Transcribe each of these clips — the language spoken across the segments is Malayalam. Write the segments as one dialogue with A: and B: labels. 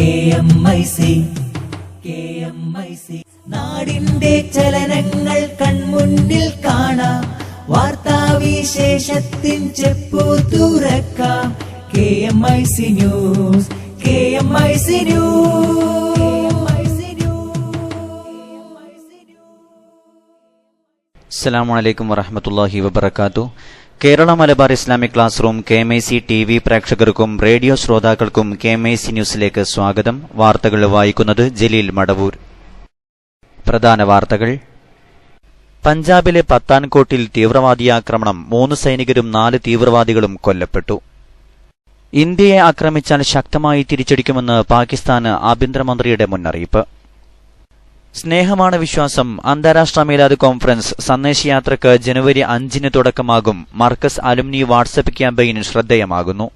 A: KMIC നാടിന്റെ ചലനങ്ങൾ കൺമുന്നിൽ കാണാം, വാർത്താവിശേഷത്തിൻ ചെപ്പു തുറക്കാം. KMIC news, KMIC news.
B: അസ്സലാമു അലൈക്കും വറഹ്മത്തുള്ളാഹി വബറകാതുഹു. Kerala Malabar Islamic class room KMIC TV പ്രേക്ഷകർക്കും റേഡിയോ ശ്രോതാക്കൾക്കും KMIC ന്യൂസിലേക്ക് സ്വാഗതം. വാർത്തകൾ വായിക്കുന്നത് ജലീൽ മടവൂർ. പ്രധാന വാർത്തകൾ. പഞ്ചാബിലെ പത്താൻകോട്ടിൽ തീവ്രവാദിയാക്രമണം, 3 സൈനികരും 4 തീവ്രവാദികളും കൊല്ലപ്പെട്ടു. ഇന്ത്യയെ ആക്രമിച്ചാൽ ശക്തമായി തിരിച്ചടിക്കുമെന്ന് പാകിസ്ഥാന് ആഭ്യന്തരമന്ത്രിയുടെ മുന്നറിയിപ്പ്. സ്നേഹമാണ് വിശ്വാസം അന്താരാഷ്ട്ര മീലാദ് കോൺഫറൻസ് സന്ദേശയാത്രയ്ക്ക് ജനുവരി 5 തുടക്കമാകും. മർക്കസ് അലുമിനി വാട്സ്ആപ്പ് ക്യാമ്പയിൻ ശ്രദ്ധേയമാകുന്നു.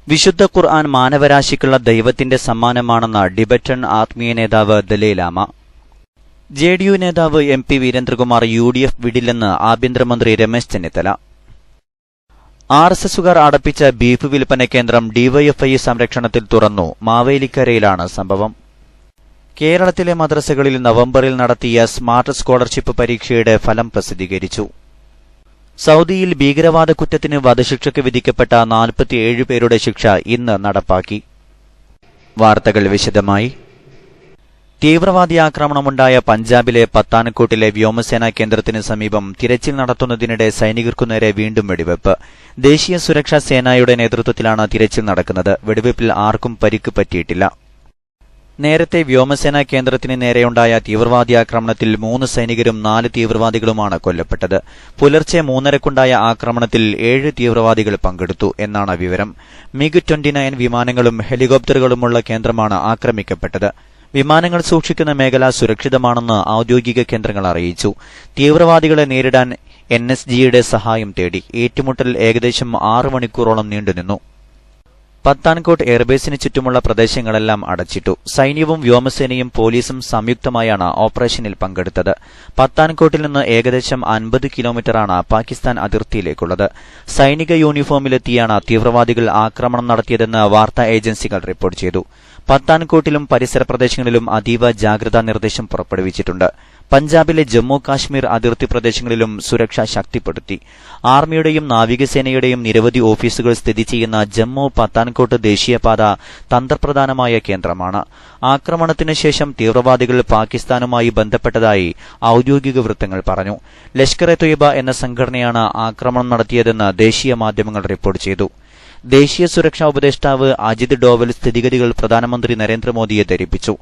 B: വിശുദ്ധ ഖുർആൻ മാനവരാശിക്കുള്ള ദൈവത്തിന്റെ സമ്മാനമാണെന്ന് ടിബറ്റൻ ആത്മീയ നേതാവ് ദലൈലാമ. JDU നേതാവ് MP വീരേന്ദ്രകുമാർ UDF വിടില്ലെന്ന് ആഭ്യന്തരമന്ത്രി രമേശ് ചെന്നിത്തല. RSSുകാർ അടപ്പിച്ച ബീഫ് വിൽപ്പന കേന്ദ്രം DYFI സംരക്ഷണത്തിൽ തുറന്നു. മാവേലിക്കരയിലാണ് സംഭവം. കേരളത്തിലെ മദ്രസകളിൽ നവംബറിൽ നടത്തിയ സ്മാർട്ട് സ്കോളർഷിപ്പ് പരീക്ഷയുടെ ഫലം പ്രസിദ്ധീകരിച്ചു. സൗദിയിൽ ഭീകരവാദ കുറ്റത്തിന് വധശിക്ഷയ്ക്ക് വിധിക്കപ്പെട്ട 47 പേരുടെ ശിക്ഷ ഇന്ന് നടപ്പാക്കി. വാർത്തകൾ വിശദമായി. തീവ്രവാദി ആക്രമണമുണ്ടായ പഞ്ചാബിലെ പത്താൻകോട്ടിലെ വ്യോമസേനാ കേന്ദ്രത്തിന് സമീപം തിരച്ചിൽ നടത്തുന്നതിനിടെ സൈനികർക്കു നേരെ വീണ്ടും വെടിവെപ്പ്. ദേശീയ സുരക്ഷാ സേനയുടെ നേതൃത്വത്തിലാണ് തിരച്ചിൽ നടക്കുന്നത്. വെടിവെപ്പിൽ ആർക്കും പരിക്ക് പറ്റിയിട്ടില്ല. നേരത്തെ വ്യോമസേനാ കേന്ദ്രത്തിന് നേരെയുണ്ടായ തീവ്രവാദിയാക്രമണത്തിൽ 3 സൈനികരും 4 തീവ്രവാദികളുമാണ് കൊല്ലപ്പെട്ടത്. പുലർച്ചെ 3:30-ക്കുണ്ടായ ആക്രമണത്തിൽ 7 തീവ്രവാദികൾ പങ്കെടുത്തു എന്നാണ് വിവരം. MiG-29 വിമാനങ്ങളും ഹെലികോപ്റ്ററുകളുമുള്ള കേന്ദ്രമാണ് ആക്രമിക്കപ്പെട്ടത്. വിമാനങ്ങൾ സൂക്ഷിക്കുന്ന മേഖല സുരക്ഷിതമാണെന്ന് ഔദ്യോഗിക കേന്ദ്രങ്ങൾ അറിയിച്ചു. തീവ്രവാദികളെ നേരിടാൻ NSGയുടെ സഹായം തേടി. ഏറ്റുമുട്ടൽ ഏകദേശം 6 മണിക്കൂറോളം നീണ്ടുനിന്നു. പത്താൻകോട്ട് എയർബേസിന് ചുറ്റുമുള്ള പ്രദേശങ്ങളെല്ലാം അടച്ചിട്ടു. സൈന്യവും വ്യോമസേനയും പോലീസും സംയുക്തമായാണ് ഓപ്പറേഷനിൽ പങ്കെടുത്തത്. പത്താൻകോട്ടിൽ നിന്ന് ഏകദേശം 50 കിലോമീറ്ററാണ് പാകിസ്ഥാൻ അതിർത്തിയിലേക്കുള്ളത്. സൈനിക യൂണിഫോമിലെത്തിയാണ് തീവ്രവാദികൾ ആക്രമണം നടത്തിയതെന്ന് വാർത്താ ഏജൻസികൾ റിപ്പോർട്ട് ചെയ്തു. പത്താൻകോട്ടിലും പരിസര പ്രദേശങ്ങളിലും അതീവ ജാഗ്രതാ നിർദ്ദേശം പുറപ്പെടുവിച്ചിട്ടുണ്ട്. പഞ്ചാബിലെ ജമ്മു കാശ്മീർ അതിർത്തി പ്രദേശങ്ങളിലും സുരക്ഷ ശക്തിപ്പെടുത്തി. ആർമിയുടെയും നാവികസേനയുടെയും നിരവധി ഓഫീസുകൾ സ്ഥിതി ചെയ്യുന്ന ജമ്മു പത്താൻകോട്ട് ദേശീയപാത തന്ത്രപ്രധാനമായ കേന്ദ്രമാണ്. ആക്രമണത്തിന് ശേഷം തീവ്രവാദികൾ പാകിസ്ഥാനുമായി ബന്ധപ്പെട്ടതായി ഔദ്യോഗിക വൃത്തങ്ങൾ പറഞ്ഞു. ലഷ്കർ-എ-തൊയ്ബ എന്ന സംഘടനയാണ് ആക്രമണം നടത്തിയതെന്ന് ദേശീയ മാധ്യമങ്ങൾ റിപ്പോർട്ട് ചെയ്തു. ദേശീയ സുരക്ഷാ ഉപദേഷ്ടാവ് അജിത് ഡോവൽ സ്ഥിതിഗതികൾ പ്രധാനമന്ത്രി നരേന്ദ്രമോദിയെ ധരിപ്പിച്ചു.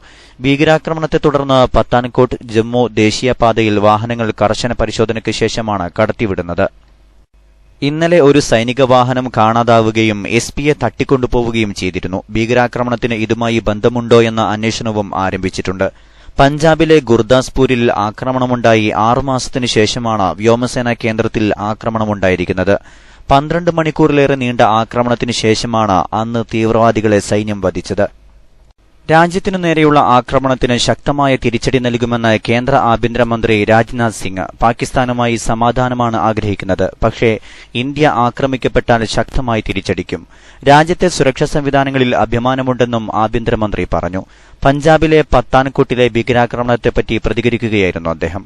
B: ഭീകരാക്രമണത്തെ തുടർന്ന് പത്താൻകോട്ട് ജമ്മു ദേശീയപാതയിൽ വാഹനങ്ങൾ കർശന പരിശോധനയ്ക്ക് ശേഷമാണ് കടത്തിവിടുന്നത്. ഇന്നലെ ഒരു സൈനിക വാഹനം കാണാതാവുകയും SPയെ തട്ടിക്കൊണ്ടുപോവുകയും ചെയ്തിരുന്നു. ഭീകരാക്രമണത്തിന് ഇതുമായി ബന്ധമുണ്ടോ എന്ന അന്വേഷണവും ആരംഭിച്ചിട്ടുണ്ട്. പഞ്ചാബിലെ ഗുർദാസ്പൂരിൽ ആക്രമണമുണ്ടായി 6 മാസത്തിനു ശേഷമാണ് വ്യോമസേനാ കേന്ദ്രത്തിൽ ആക്രമണമുണ്ടായിരിക്കുന്നത്. 12 മണിക്കൂറിലേറെ നീണ്ട ആക്രമണത്തിനു ശേഷമാണ് അന്ന് തീവ്രവാദികളെ സൈന്യം വധിച്ചത്. രാജ്യത്തിനു നേരെയുള്ള ആക്രമണത്തിന് ശക്തമായ തിരിച്ചടി നൽകുമെന്ന് കേന്ദ്ര ആഭ്യന്തരമന്ത്രി രാജ്നാഥ് സിംഗ്. പാകിസ്ഥാനുമായി സമാധാനമാണ് ആഗ്രഹിക്കുന്നത്. പക്ഷേ ഇന്ത്യ ആക്രമിക്കപ്പെട്ടാൽ ശക്തമായി തിരിച്ചടിക്കും. രാജ്യത്തെ സുരക്ഷാ സംവിധാനങ്ങളിൽ അഭിമാനമുണ്ടെന്നും ആഭ്യന്തരമന്ത്രി പറഞ്ഞു. പഞ്ചാബിലെ പത്താൻകോട്ടിലെ ഭീകരാക്രമണത്തെപ്പറ്റി പ്രതികരിക്കുകയായിരുന്നു അദ്ദേഹം.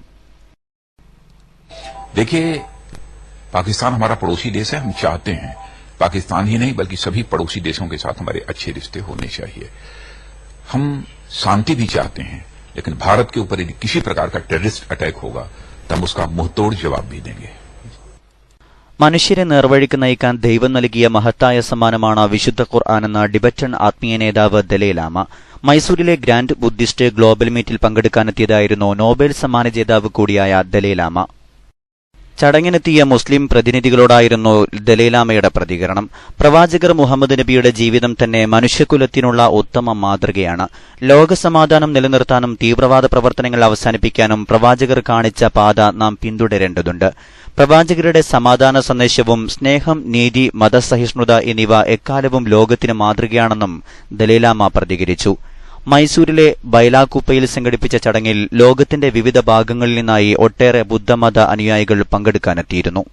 C: पाकिस्तान हमारा पड़ोसी देश है. हम चाहते हैं पाकिस्तान ही नहीं बल्कि सभी पड़ोसी देशों के साथ हमारे अच्छे रिश्ते होने चाहिए. हम शांति भी चाहते हैं, लेकिन भारत के ऊपर यदि किसी प्रकार का टेररिस्ट अटैक होगा तो हम उसका मुंहतोड़ जवाब भी देंगे.
B: മനുഷ്യരെ നേർവഴിക്ക് നയിക്കാൻ ദൈവം നൽകിയ മഹത്തായ സമ്മാനമാണ് വിശുദ്ധ ഖുർആനെന്ന് ടിബറ്റൻ ആത്മീയ നേതാവ് ദലൈലാമ. മൈസൂരിലെ ഗ്രാൻഡ് ബുദ്ധിസ്റ്റ് ഗ്ലോബൽ മീറ്റിൽ പങ്കെടുക്കാനെത്തിയതായിരുന്നു നോബൽ സമ്മാന ജേതാവ് കൂടിയായ ദലൈലാമ. ചടങ്ങിനെത്തിയ മുസ്ലിം പ്രതിനിധികളോടായിരുന്നു ദലൈലാമയുടെ പ്രതികരണം. പ്രവാചകർ മുഹമ്മദ് നബിയുടെ ജീവിതം തന്നെ മനുഷ്യകുലത്തിനുള്ള ഉത്തമ മാതൃകയാണ്. ലോകസമാധാനം നിലനിർത്താനും തീവ്രവാദ പ്രവർത്തനങ്ങൾ അവസാനിപ്പിക്കാനും പ്രവാചകർ കാണിച്ച പാത നാം പിന്തുടരേണ്ടതുണ്ട്. പ്രവാചകരുടെ സമാധാന സന്ദേശവും സ്നേഹം, നീതി, മതസഹിഷ്ണുത എന്നിവ എക്കാലവും ലോകത്തിന് മാതൃകയാണെന്നും ദലൈലാമ പ്രതികരിച്ചു. മൈസൂരിലെ ബൈലാകുപ്പയിൽ സംഘടിപ്പിച്ച ചടങ്ങിൽ ലോകത്തിന്റെ വിവിധ ഭാഗങ്ങളിൽ നിന്നായി ഒട്ടേറെ ബുദ്ധമത അനുയായികൾ പങ്കെടുക്കാനെത്തിയിരുന്നു.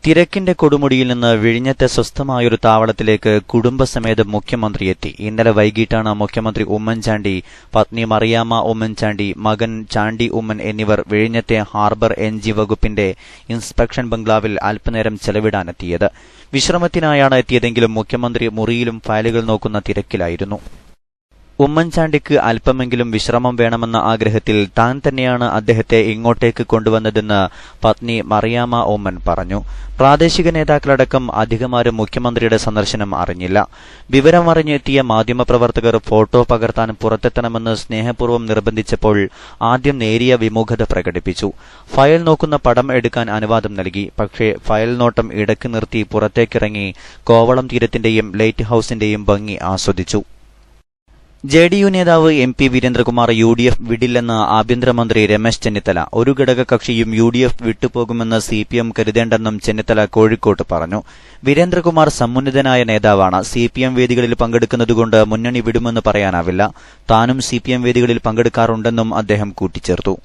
B: തിരക്കിന്റെ കൊടുമുടിയിൽ നിന്ന് വിഴിഞ്ഞത്തെ സ്വസ്ഥമായൊരു താവളത്തിലേക്ക് കുടുംബസമേതം മുഖ്യമന്ത്രി എത്തി. ഇന്നലെ വൈകിട്ടാണ് മുഖ്യമന്ത്രി ഉമ്മൻചാണ്ടി, പത്നി മറിയാമ്മ ഉമ്മൻചാണ്ടി, മകൻ ചാണ്ടി ഉമ്മൻ എന്നിവർ വിഴിഞ്ഞത്തെ ഹാർബർ എൻജി വകുപ്പിന്റെ ഇൻസ്പെക്ഷൻ ബംഗ്ലാവിൽ അല്പനേരം ചെലവിടാനെത്തിയത്. വിശ്രമത്തിനായാണ് എത്തിയതെങ്കിലും മുഖ്യമന്ത്രി മുറിയിലും ഫയലുകൾ നോക്കുന്ന തിരക്കിലായിരുന്നു. ഉമ്മൻചാണ്ടിക്ക് അല്പമെങ്കിലും വിശ്രമം വേണമെന്ന ആഗ്രഹത്തിൽ താൻ തന്നെയാണ് അദ്ദേഹത്തെ ഇങ്ങോട്ടേക്ക് കൊണ്ടുവന്നതെന്ന് പത്നി മറിയാമ്മ ഉമ്മൻ പറഞ്ഞു. പ്രാദേശിക നേതാക്കളടക്കം അധികമാരും മുഖ്യമന്ത്രിയുടെ സന്ദർശനം അറിഞ്ഞില്ല. വിവരമറിഞ്ഞെത്തിയ മാധ്യമപ്രവർത്തകർ ഫോട്ടോ പകർത്താൻ പുറത്തെത്തണമെന്ന് സ്നേഹപൂർവ്വം നിർബന്ധിച്ചപ്പോൾ ആദ്യം നേരിയ വിമുഖത പ്രകടിപ്പിച്ചു. ഫയൽ നോക്കുന്ന പടം എടുക്കാൻ അനുവാദം നൽകി. പക്ഷേ ഫയൽ നോട്ടം ഇടയ്ക്ക് നിർത്തി പുറത്തേക്കിറങ്ങി കോവളം തീരത്തിന്റെയും ലൈറ്റ് ഹൌസിന്റെയും ഭംഗി ആസ്വദിച്ചു. ജെഡിയു നേതാവ് MP വീരേന്ദ്രകുമാർ UDF വിടില്ലെന്ന് ആഭ്യന്തരമന്ത്രി രമേശ് ചെന്നിത്തല. ഒരു ഘടകകക്ഷിയും UDF വിട്ടുപോകുമെന്ന് CPM കരുതേണ്ടെന്നും ചെന്നിത്തല കോഴിക്കോട്ട് പറഞ്ഞു. വീരേന്ദ്രകുമാർ സമുന്നതനായ നേതാവാണ്. CPM വേദികളിൽ പങ്കെടുക്കുന്നതുകൊണ്ട് മുന്നണി വിടുമെന്ന് പറയാനാവില്ല. താനും CPM വേദികളിൽ പങ്കെടുക്കാറുണ്ടെന്നും അദ്ദേഹം കൂട്ടിച്ചേർത്തു.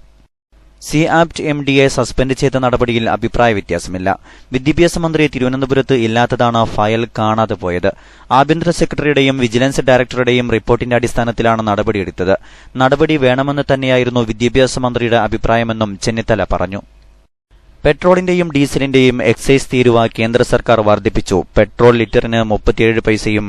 B: CAPT MDയെ സസ്പെൻഡ് ചെയ്ത നടപടിയിൽ അഭിപ്രായ വ്യത്യാസമില്ല. വിദ്യാഭ്യാസ മന്ത്രി തിരുവനന്തപുരത്ത് ഇല്ലാത്തതാണ് ഫയൽ കാണാതെ പോയത്. ആഭ്യന്തര സെക്രട്ടറിയുടെയും വിജിലൻസ് ഡയറക്ടറുടെയും റിപ്പോർട്ടിന്റെ അടിസ്ഥാനത്തിലാണ് നടപടിയെടുത്തത്. നടപടി വേണമെന്ന് തന്നെയായിരുന്നു വിദ്യാഭ്യാസ മന്ത്രിയുടെ അഭിപ്രായമെന്നും ചെന്നിത്തല പറഞ്ഞു. പെട്രോളിന്റെയും ഡീസലിന്റെയും എക്സൈസ് തീരുവ കേന്ദ്ര സർക്കാർ വർദ്ധിപ്പിച്ചു. പെട്രോൾ ലിറ്ററിന് 37 പൈസയും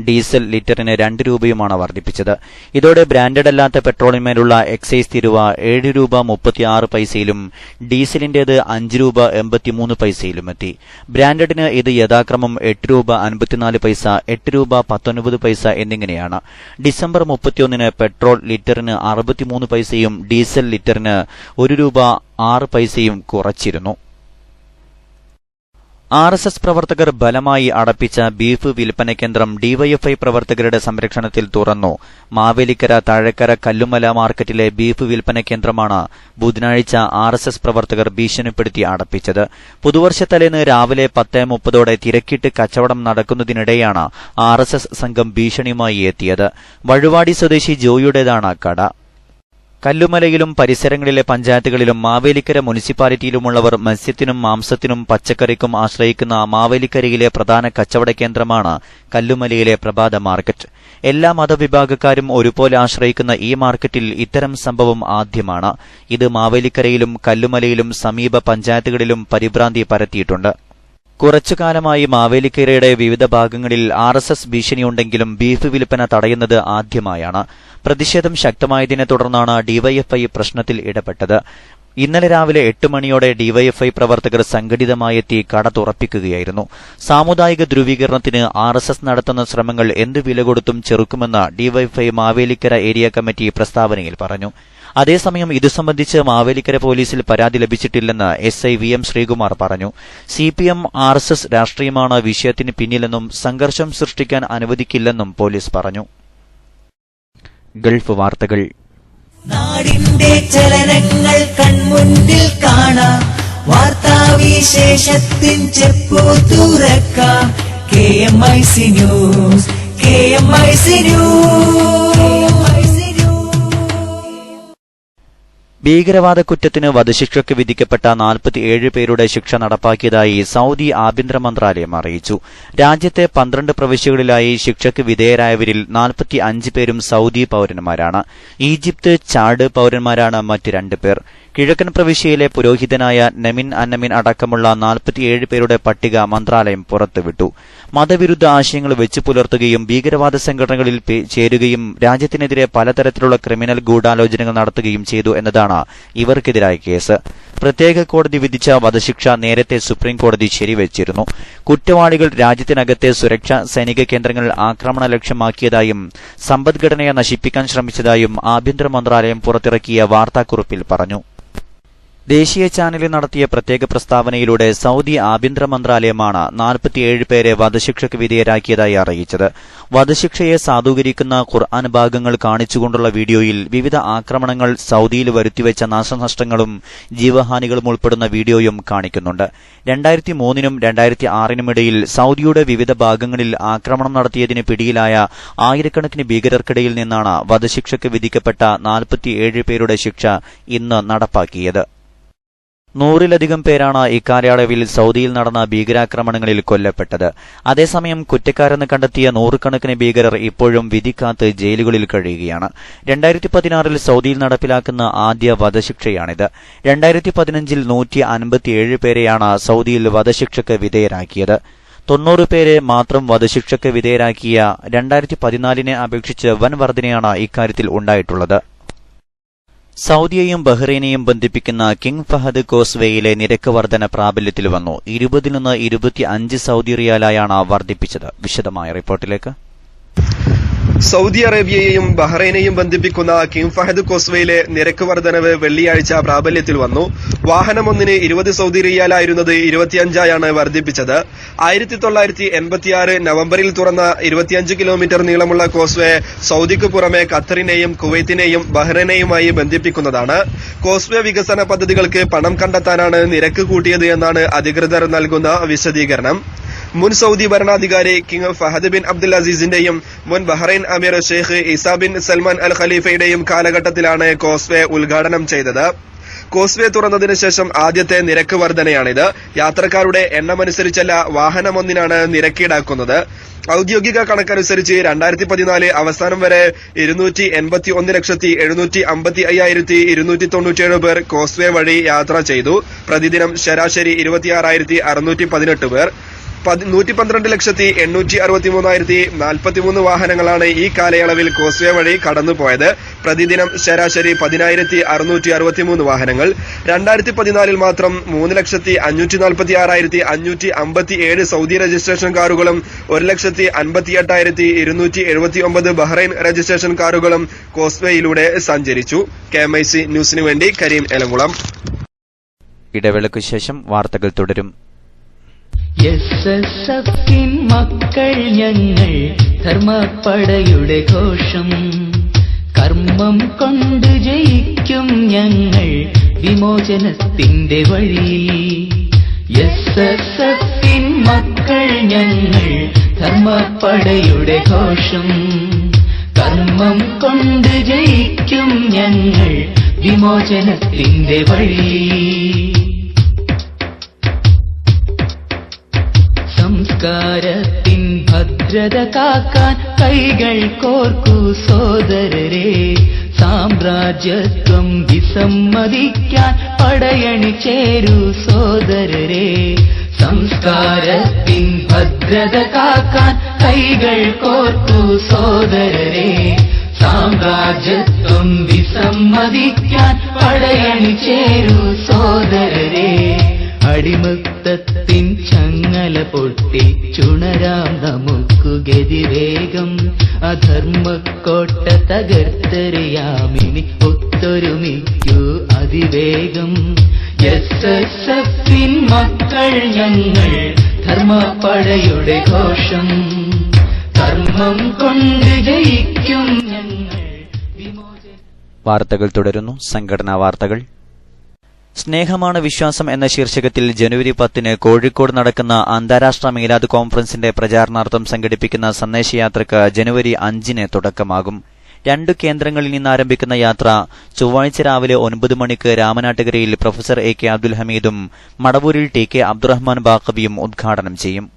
B: ഡീസൽ ലിറ്ററിന് 2 രൂപയുമാണ് വർദ്ധിപ്പിച്ചത്. ഇതോടെ ബ്രാൻഡഡ് അല്ലാത്ത പെട്രോളിന്മേലുള്ള എക്സൈസ് തീരുവ 7 രൂപ 36 പൈസയിലും ഡീസലിന്റേത് 5 രൂപ 83 പൈസയിലുമെത്തി. ബ്രാൻഡഡിന് ഇത് യഥാക്രമം 8 രൂപ 54 പൈസ, 8 രൂപ 19 പൈസ എന്നിങ്ങനെയാണ്. ഡിസംബർ 31-ന് പെട്രോൾ ലിറ്ററിന് 63 പൈസയും ഡീസൽ ലിറ്ററിന് 1 രൂപ 6 പൈസയും കുറച്ചിരുന്നു. RSS പ്രവർത്തകർ ബലമായി അടപ്പിച്ച ബീഫ് വിൽപ്പന കേന്ദ്രം DYFI പ്രവർത്തകരുടെ സംരക്ഷണത്തിൽ തുറന്നു. മാവേലിക്കര താഴെക്കര കല്ലുമല മാർക്കറ്റിലെ ബീഫ് വിൽപ്പന കേന്ദ്രമാണ് ബുധനാഴ്ച RSS പ്രവർത്തകർ ഭീഷണിപ്പെടുത്തി അടപ്പിച്ചത്. പുതുവർഷത്തലേന്ന് രാവിലെ 10:30 തിരക്കിട്ട് കച്ചവടം നടക്കുന്നതിനിടെയാണ് RSS സംഘം ഭീഷണിയുമായി എത്തിയത്. വഴുവാടി സ്വദേശി ജോയിയുടേതാണ് കട. കല്ലുമലയിലും പരിസരങ്ങളിലെ പഞ്ചായത്തുകളിലും മാവേലിക്കര മുനിസിപ്പാലിറ്റിയിലുമുള്ളവർ മത്സ്യത്തിനും മാംസത്തിനും പച്ചക്കറിക്കും ആശ്രയിക്കുന്ന മാവേലിക്കരയിലെ പ്രധാന കച്ചവട കേന്ദ്രമാണ് കല്ലുമലയിലെ പ്രഭാത മാർക്കറ്റ്. എല്ലാ മതവിഭാഗക്കാരും ഒരുപോലെ ആശ്രയിക്കുന്ന ഈ മാർക്കറ്റിൽ ഇത്തരം സംഭവം ആദ്യമാണ്. ഇത് മാവേലിക്കരയിലും കല്ലുമലയിലും സമീപ പഞ്ചായത്തുകളിലും പരിഭ്രാന്തി പരത്തിയിട്ടുണ്ട്. കുറച്ചുകാലമായി മാവേലിക്കരയുടെ വിവിധ ഭാഗങ്ങളിൽ RSS ഭീഷണിയുണ്ടെങ്കിലും ബീഫ് വിൽപ്പന തടയുന്നത് ആദ്യമായാണ്. പ്രതിഷേധം ശക്തമായതിനെ തുടർന്നാണ് DYFI പ്രശ്നത്തിൽ ഇടപെട്ടത്. ഇന്നലെ രാവിലെ 8 മണിയോടെ DYFI പ്രവർത്തകർ സംഘടിതമായെത്തി കട തുറപ്പിക്കുകയായിരുന്നു. സാമുദായിക ധ്രുവീകരണത്തിന് RSS നടത്തുന്ന ശ്രമങ്ങൾ എന്ത് വില കൊടുത്തും ചെറുക്കുമെന്ന് DYFI മാവേലിക്കര ഏരിയ കമ്മിറ്റി പ്രസ്താവനയിൽ പറഞ്ഞു. അതേസമയം ഇതു സംബന്ധിച്ച് മാവേലിക്കര പോലീസിൽ പരാതി ലഭിച്ചിട്ടില്ലെന്ന് SI VM ശ്രീകുമാർ പറഞ്ഞു. CPM RSS രാഷ്ട്രീയമാണ് വിഷയത്തിന് പിന്നിലെന്നും സംഘർഷം സൃഷ്ടിക്കാൻ അനുവദിക്കില്ലെന്നും പോലീസ് പറഞ്ഞു. ഗൾഫ് വാർത്തകൾ.
A: നാടിന്റെ ചലനങ്ങൾ കൺമുന്നിൽ കാണാം. വാർത്താവിശേഷത്തിൻ ചെപ്പു തുറക്കാം. KMIC news, KMIC news.
B: ഭീകരവാദ കുറ്റത്തിന് വധശിക്ഷയ്ക്ക് വിധിക്കപ്പെട്ട 47 പേരുടെ ശിക്ഷ നടപ്പാക്കിയതായി സൌദി ആഭ്യന്തര മന്ത്രാലയം അറിയിച്ചു. രാജ്യത്തെ 12 പ്രവിശ്യകളിലായി ശിക്ഷയ്ക്ക് വിധേയരായവരിൽ 45 പേരും സൌദി പൌരന്മാരാണ്. ഈജിപ്ത്, ചാഡ് പൌരന്മാരാണ് മറ്റ് 2 പേർ. കിഴക്കൻ പ്രവിശ്യയിലെ പുരോഹിതനായ നമിൻ അന്നമിൻ അടക്കമുള്ള 47 പേരുടെ പട്ടിക മന്ത്രാലയം പുറത്തുവിട്ടു. മതവിരുദ്ധ ആശയങ്ങൾ വെച്ചു പുലർത്തുകയും ഭീകരവാദ സംഘടനകളിൽ ചേരുകയും രാജ്യത്തിനെതിരെ പലതരത്തിലുള്ള ക്രിമിനൽ ഗൂഢാലോചനകൾ നടത്തുകയും ചെയ്തു എന്നതാണ് ഇവർക്കെതിരായ കേസ്. പ്രത്യേക കോടതി വിധിച്ച വധശിക്ഷ നേരത്തെ സുപ്രീംകോടതി ശരിവച്ചിരുന്നു. കുറ്റവാളികൾ രാജ്യത്തിനകത്തെ സുരക്ഷാ സൈനിക കേന്ദ്രങ്ങൾ ആക്രമണ ലക്ഷ്യമാക്കിയതായും സമ്പദ്ഘടനയെ നശിപ്പിക്കാൻ ശ്രമിച്ചതായും ആഭ്യന്തര മന്ത്രാലയം പുറത്തിറക്കിയ വാർത്താക്കുറിപ്പിൽ പറഞ്ഞു. ദേശീയ ചാനലിൽ നടത്തിയ പ്രത്യേക പ്രസ്താവനയിലൂടെ സൌദി ആഭ്യന്തര മന്ത്രാലയമാണ് 47 പേരെ വധശിക്ഷയ്ക്ക് വിധേയരാക്കിയതായി അറിയിച്ചത്. വധശിക്ഷയെ സാധൂകരിക്കുന്ന ഖുർആൻ ഭാഗങ്ങൾ കാണിച്ചുകൊണ്ടുള്ള വീഡിയോയിൽ വിവിധ ആക്രമണങ്ങൾ, സൌദിയിൽ വരുത്തിവെച്ച നാശനഷ്ടങ്ങളും ജീവഹാനികളും ഉൾപ്പെടുന്ന വീഡിയോയും കാണിക്കുന്നുണ്ട്. 2003-നും 2006-നും ഇടയിൽ സൌദിയുടെ വിവിധ ഭാഗങ്ങളിൽ ആക്രമണം നടത്തിയതിന് പിടിയിലായ ആയിരക്കണക്കിന് ഭീകരർക്കിടയിൽ നിന്നാണ് വധശിക്ഷയ്ക്ക് വിധിക്കപ്പെട്ട 47 പേരുടെ ശിക്ഷ ഇന്ന് നടപ്പാക്കിയത്. 100-ലധികം പേരാണ് ഇക്കാലയളവിൽ സൗദിയിൽ നടന്ന ഭീകരാക്രമണങ്ങളിൽ കൊല്ലപ്പെട്ടത്. അതേസമയം കുറ്റക്കാരെന്ന് കണ്ടെത്തിയ 100-കണക്കിന് ഭീകരർ ഇപ്പോഴും വിധിക്കാത്ത് ജയിലുകളിൽ കഴിയുകയാണ്. 2016 സൗദിയിൽ നടപ്പിലാക്കുന്ന ആദ്യ വധശിക്ഷയാണിത്. 2015 157 പേരെയാണ് സൗദിയിൽ വധശിക്ഷയ്ക്ക് വിധേയരാക്കിയത്. 90 പേരെ മാത്രം വധശിക്ഷയ്ക്ക് വിധേയരാക്കിയ 2014 അപേക്ഷിച്ച് വൻ വർധനയാണ് ഇക്കാര്യത്തിൽ ഉണ്ടായിട്ടുള്ളത്. സൗദിയെയും ബഹ്റൈനെയും ബന്ധിപ്പിക്കുന്ന കിങ് ഫഹദ് കോസ്വേയിലെ നിരക്ക് വർധന പ്രാബല്യത്തിൽ വന്നു. 20 നിന്ന് 25 സൗദി റിയാലായാണ് വർദ്ധിപ്പിച്ചത്. വിശദമായ റിപ്പോർട്ടിലേക്ക്.
D: സൗദി അറേബ്യയെയും ബഹ്റൈനെയും ബന്ധിപ്പിക്കുന്ന കിങ് ഫഹദ് കോസ്വേയിലെ നിരക്ക് വർധനവ് വെള്ളിയാഴ്ച പ്രാബല്യത്തിൽ വന്നു. വാഹനം ഒന്നിന് 20 സൗദി റിയാലായിരുന്നത് 25 വർദ്ധിപ്പിച്ചത്. 1986 നവംബറിൽ തുറന്ന 25 കിലോമീറ്റർ നീളമുള്ള കോസ്വേ സൗദിക്ക് പുറമെ ഖത്തറിനെയും കുവൈത്തിനെയും ബഹ്റൈനെയുമായി ബന്ധിപ്പിക്കുന്നതാണ്. കോസ്വേ വികസന പദ്ധതികൾക്ക് പണം കണ്ടെത്താനാണ് നിരക്ക് കൂട്ടിയത് എന്നാണ് അധികൃതർ നൽകുന്ന വിശദീകരണം. മുൻ സൗദി ഭരണാധികാരി കിങ് ഫഹദ് ബിൻ അബ്ദുൽ അസീസിന്റെയും മുൻ ബഹ്റൈൻ അമീർ ഷെയ്ഖ് ഈസാ ബിൻ സൽമാൻ അൽ ഖലീഫയുടെയും കാലഘട്ടത്തിലാണ് കോസ്വേ ഉദ്ഘാടനം ചെയ്തത്. കോസ്വേ തുറന്നതിന് ശേഷം ആദ്യത്തെ നിരക്ക് വർധനയാണിത്. യാത്രക്കാരുടെ എണ്ണമനുസരിച്ചല്ല വാഹനമൊന്നിനാണ് നിരക്ക് ഈടാക്കുന്നത്. ഔദ്യോഗിക കണക്കനുസരിച്ച് 2014 അവസാനം വരെ 281,755,297 പേർ കോസ്വേ വഴി യാത്ര ചെയ്തു. പ്രതിദിനം ശരാശരി 26,618 പേർ. 112,863,043 വാഹനങ്ങളാണ് ഈ കാലയളവിൽ കോസ്വേ വഴി കടന്നുപോയത്. പ്രതിദിനം ശരാശരി 10,663 വാഹനങ്ങൾ. 2014 മാത്രം 3,546,557 സൗദി രജിസ്ട്രേഷൻ കാറുകളും 1,58,279 ബഹ്റൈൻ രജിസ്ട്രേഷൻ കാറുകളും കോസ്വേയിലൂടെ സഞ്ചരിച്ചു. KMIC ന്യൂസിനു വേണ്ടി കരീം എലങ്കുളം.
B: ഇടവേളയ്ക്കു ശേഷം വാർത്തകൾ തുടരും.
E: SSFിൻ മക്കൾ ഞങ്ങൾ, ധർമ്മപ്പടയുടെ ഘോഷം. കർമ്മം കൊണ്ട് ജയിക്കും ഞങ്ങൾ വിമോചനത്തിന്റെ വഴിയിൽ. SSFിൻ മക്കൾ ഞങ്ങൾ, ധർമ്മപ്പടയുടെ ഘോഷം. കർമ്മം കൊണ്ട് ജയിക്കും ഞങ്ങൾ വിമോചനത്തിന്റെ വഴിയിൽ. സംസ്കാരത്തിൻ ഭദ്രത കാക്കാൻ കൈകൾ കോർക്കൂ സോദരരെ. സാമ്രാജ്യത്വം വിസമ്മതിക്കാൻ പടയണി ചേരൂ സോദരരെ. സംസ്കാരത്തിൻ ഭദ്രത കാക്കാൻ കൈകൾ കോർക്കൂ സോദരരെ. സാമ്രാജ്യത്വം വിസമ്മതിക്കാൻ പടയണി ചേരൂ സോദരരെ. അടിമത്തത്തിൻ ചങ്ങല പൊട്ടിച്ചുണരാം നമുക്കു ഗതിവേഗം. അധർമ്മക്കോട്ട തകർത്തെറിയാമിനി ഒത്തൊരുമിക്കൂ അതിവേഗം. SSFിൻ മക്കൾ ഞങ്ങൾ, ധർമ്മപ്പടയുടെ ഘോഷം. കർമ്മം കൊണ്ട് ജയിക്കും ഞങ്ങൾ വിമോചന.
B: വാർത്തകൾ തുടരുന്നു. സംഘടനാ വാർത്തകൾ. സ്നേഹമാണ് വിശ്വാസം എന്ന ശീർഷകത്തിൽ ജനുവരി 10 കോഴിക്കോട് നടക്കുന്ന അന്താരാഷ്ട്ര മീലാദ് കോൺഫറൻസിന്റെ പ്രചാരണാർത്ഥം സംഘടിപ്പിക്കുന്ന സന്ദേശയാത്രയ്ക്ക് ജനുവരി 5 തുടക്കമാകും. 2 കേന്ദ്രങ്ങളിൽ നിന്ന് ആരംഭിക്കുന്ന യാത്ര ചൊവ്വാഴ്ച രാവിലെ 9 മണിക്ക് രാമനാട്ടുകരയിൽ പ്രൊഫസർ AK അബ്ദുൽ ഹമീദും മടവൂരിൽ TK അബ്ദുറഹ്മാൻ ബാഖവിയും ഉദ്ഘാടനം ചെയ്യും.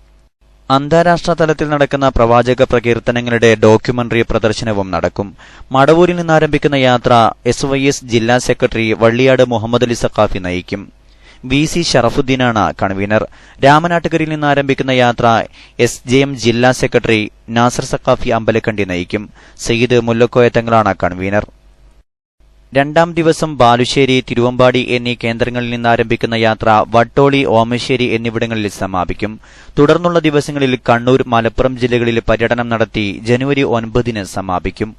B: അന്താരാഷ്ട്ര തലത്തിൽ നടക്കുന്ന പ്രവാചക പ്രകീർത്തനങ്ങളുടെ ഡോക്യുമെന്ററി പ്രദർശനവും നടക്കും. മടവൂരിൽ നിന്നാരംഭിക്കുന്ന യാത്ര SYS ജില്ലാ സെക്രട്ടറി വള്ളിയാട് മുഹമ്മദ് അലി സഖാഫി നയിക്കും. VC ഷറഫുദ്ദീനാണ് convener. രാമനാട്ടുകരയിൽ നിന്നാരംഭിക്കുന്ന യാത്ര SJM ജില്ലാ സെക്രട്ടറി നാസർ സഖാഫി അമ്പലക്കണ്ടി നയിക്കും. സയ്യിദ് മുല്ലക്കോയ തങ്ങളാണ് കൺവീനർ. 2ാം ദിവസം ബാലുശ്ശേരി, തിരുവമ്പാടി എന്നീ കേന്ദ്രങ്ങളിൽ നിന്നാരംഭിക്കുന്ന യാത്ര വട്ടോളി, ഓമശ്ശേരി എന്നിവിടങ്ങളിൽ സമാപിക്കും. തുടർന്നുള്ള ദിവസങ്ങളിൽ കണ്ണൂർ, മലപ്പുറം ജില്ലകളിൽ പര്യടനം നടത്തി ജനുവരി 9 സമാപിക്കും.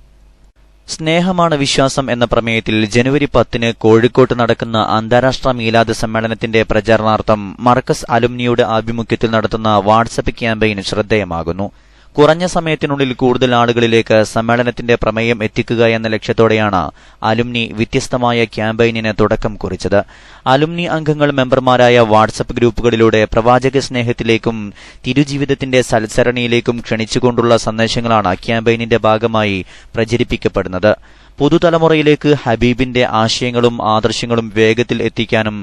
B: സ്നേഹമാണ് വിശ്വാസം എന്ന പ്രമേയത്തിൽ ജനുവരി 10 കോഴിക്കോട്ട് നടക്കുന്ന അന്താരാഷ്ട്ര മീലാദ് സമ്മേളനത്തിന്റെ പ്രചാരണാർത്ഥം മർക്കസ് അലുമിനിയുടെ ആഭിമുഖ്യത്തിൽ നടത്തുന്ന വാട്സ്ആപ്പ് ക്യാമ്പയിൻ ശ്രദ്ധേയമാകുന്നു. കുറഞ്ഞ സമയത്തിനുള്ളിൽ കൂടുതൽ ആളുകളിലേക്ക് സമ്മേളനത്തിന്റെ പ്രമേയം എത്തിക്കുക എന്ന ലക്ഷ്യത്തോടെയാണ് അലുമിനി വ്യത്യസ്തമായ ക്യാമ്പയിനിന് തുടക്കം കുറിച്ചത്. അലുമിനി അംഗങ്ങൾ മെമ്പർമാരായ വാട്സ്ആപ്പ് ഗ്രൂപ്പുകളിലൂടെ പ്രവാചക സ്നേഹത്തിലേക്കും തിരുജീവിതത്തിന്റെ സൽസരണിയിലേക്കും ക്ഷണിച്ചുകൊണ്ടുള്ള സന്ദേശങ്ങളാണ് ക്യാമ്പയിനിന്റെ ഭാഗമായി പ്രചരിപ്പിക്കപ്പെടുന്നത്. പുതുതലമുറയിലേക്ക് ഹബീബിന്റെ ആശയങ്ങളും ആദർശങ്ങളും വേഗത്തിൽ എത്തിക്കാനും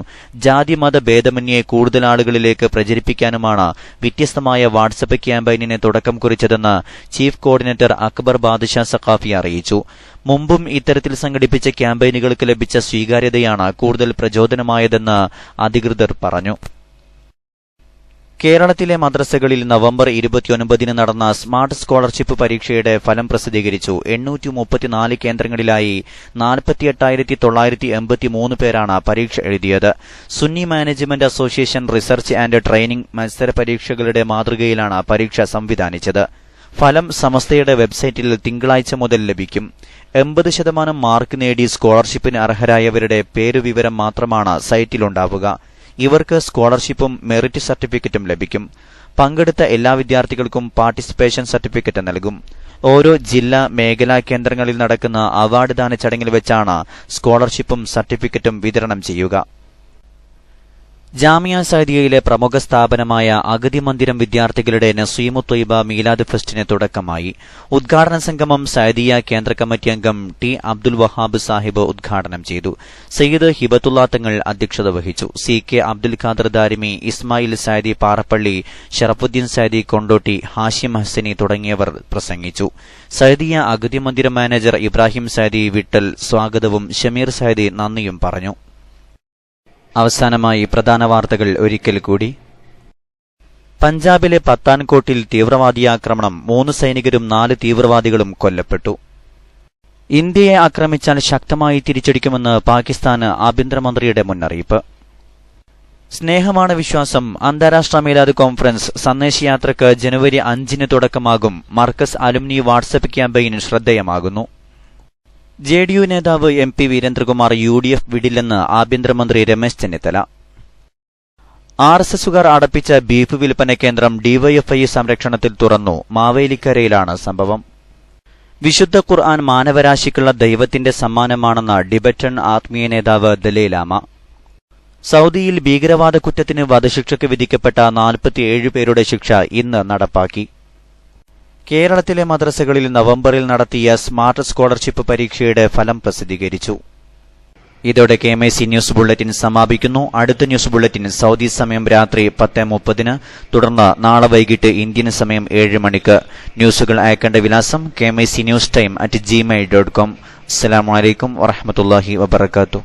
B: ജാതിമത ഭേദമന്യേ കൂടുതൽ ആളുകളിലേക്ക് പ്രചരിപ്പിക്കാനുമാണ് വ്യത്യസ്തമായ വാട്സപ്പ് ക്യാമ്പയിനിന് തുടക്കം കുറിച്ചതെന്ന് ചീഫ് കോർഡിനേറ്റർ അക്ബർ ബാദുഷാ സഖാഫി അറിയിച്ചു. മുമ്പും ഇത്തരത്തിൽ സംഘടിപ്പിച്ച ക്യാമ്പയിനുകൾക്ക് ലഭിച്ച സ്വീകാര്യതയാണ് കൂടുതൽ പ്രചോദനമായതെന്ന് അധികൃതർ പറഞ്ഞു. കേരളത്തിലെ മദ്രസകളിൽ നവംബർ 29 നടന്ന സ്മാർട്ട് സ്കോളർഷിപ്പ് പരീക്ഷയുടെ ഫലം പ്രസിദ്ധീകരിച്ചു. 834 കേന്ദ്രങ്ങളിലായി 48,983 പേരാണ് പരീക്ഷ എഴുതിയത്. Sunni management association research and training മത്സര പരീക്ഷകളുടെ മാതൃകയിലാണ് പരീക്ഷ സംവിധാനിച്ചത്. ഫലം സമസ്തയുടെ വെബ്സൈറ്റിൽ തിങ്കളാഴ്ച മുതൽ ലഭിക്കും. 80% മാർക്ക് നേടി സ്കോളർഷിപ്പിന് അർഹരായവരുടെ പേരുവിവരം മാത്രമാണ് സൈറ്റിലുണ്ടാവുക. ഇവർക്ക് സ്കോളർഷിപ്പും മെറിറ്റ് സർട്ടിഫിക്കറ്റും ലഭിക്കും. പങ്കെടുത്ത എല്ലാ വിദ്യാർത്ഥികൾക്കും പാർട്ടിസിപ്പേഷൻ സർട്ടിഫിക്കറ്റ് നൽകും. ഓരോ ജില്ലാ മേഖലാ കേന്ദ്രങ്ങളിൽ നടക്കുന്ന അവാർഡ് ദാന ചടങ്ങിൽ വെച്ചാണ് സ്കോളർഷിപ്പും സർട്ടിഫിക്കറ്റും വിതരണം ചെയ്യുക. ജാമിയ സഅദിയയിലെ പ്രമുഖ സ്ഥാപനമായ അഗതി മന്ദിരം വിദ്യാർത്ഥികളുടെ നസീമു ത്വയ്ബ മീലാദ് ഫെസ്റ്റിന് തുടക്കമായി. ഉദ്ഘാടന സംഗമം സഅദിയ കേന്ദ്ര കമ്മിറ്റി അംഗം ടി അബ്ദുൽ വഹാബ് സാഹിബ് ഉദ്ഘാടനം ചെയ്തു. സയ്യിദ് ഹിബത്തുള്ള തങ്ങൾ അധ്യക്ഷത വഹിച്ചു. CK അബ്ദുൽ ഖാദർ ദാരിമി, ഇസ്മായിൽ സഅദി പാറപ്പള്ളി, ഷറഫുദ്ദീൻ സഅദി കൊണ്ടോട്ടി, ഹാഷിം ഹസനി തുടങ്ങിയവർ പ്രസംഗിച്ചു. സഅദിയ അഗതി മന്ദിരം മാനേജർ ഇബ്രാഹിം സഅദി വിട്ടൽ സ്വാഗതവും ഷമീർ സഅദി നന്ദിയും പറഞ്ഞു. അവസാനമായി പ്രധാന വാർത്തകൾ ഒരിക്കൽ കൂടി. പഞ്ചാബിലെ പത്താൻകോട്ടിൽ തീവ്രവാദിയാക്രമണം, 3 സൈനികരും 4 തീവ്രവാദികളും കൊല്ലപ്പെട്ടു. ഇന്ത്യയെ ആക്രമിച്ചാൽ ശക്തമായി തിരിച്ചടിക്കുമെന്ന് പാകിസ്ഥാന് ആഭ്യന്തരമന്ത്രിയുടെ മുന്നറിയിപ്പ്. സ്നേഹമാണ് വിശ്വാസം അന്താരാഷ്ട്ര മീലാദ് കോൺഫറൻസ് സന്ദേശയാത്രയ്ക്ക് ജനുവരി 5 തുടക്കമാകും. മർക്കസ് അലുമിനി വാട്സപ്പ് ക്യാമ്പയിൻ ശ്രദ്ധേയമാകുന്നു. JDU നേതാവ് MP വീരേന്ദ്രകുമാർ UDF വിടില്ലെന്ന് ആഭ്യന്തരമന്ത്രി രമേശ് ചെന്നിത്തല. RSSുകാർ അടപ്പിച്ച ബീഫ് വിൽപ്പന കേന്ദ്രം DYFI സംരക്ഷണത്തിൽ തുറന്നു. മാവേലിക്കരയിലാണ് സംഭവം. വിശുദ്ധ ഖുർആൻ മാനവരാശിക്കുള്ള ദൈവത്തിന്റെ സമ്മാനമാണെന്ന് ടിബറ്റൻ ആത്മീയ നേതാവ് ദലൈലാമ. സൗദിയിൽ ഭീകരവാദ കുറ്റത്തിന് വധശിക്ഷയ്ക്ക് വിധിക്കപ്പെട്ട 47 പേരുടെ ശിക്ഷ ഇന്ന് നടപ്പാക്കി. കേരളത്തിലെ മദ്രസകളിൽ നവംബറിൽ നടത്തിയ സ്മാർട്ട് സ്കോളർഷിപ്പ് പരീക്ഷയുടെ ഫലം പ്രസിദ്ധീകരിച്ചു. ഇതോടെ KMIC ന്യൂസ് ബുള്ളറ്റിൻ സമാപിക്കുന്നു. അടുത്ത ന്യൂസ് ബുള്ളറ്റിൻ സൗദി സമയം രാത്രി 10:30, തുടർന്ന് നാളെ വൈകിട്ട് ഇന്ത്യൻ സമയം 7 മണിക്ക്. ന്യൂസുകൾ അയക്കേണ്ട വിലാസം KMIC News Time@gmail.com. അസ്സലാമു അലൈക്കും വറഹ്മത്തുള്ളാഹി വബറകാതുഹു.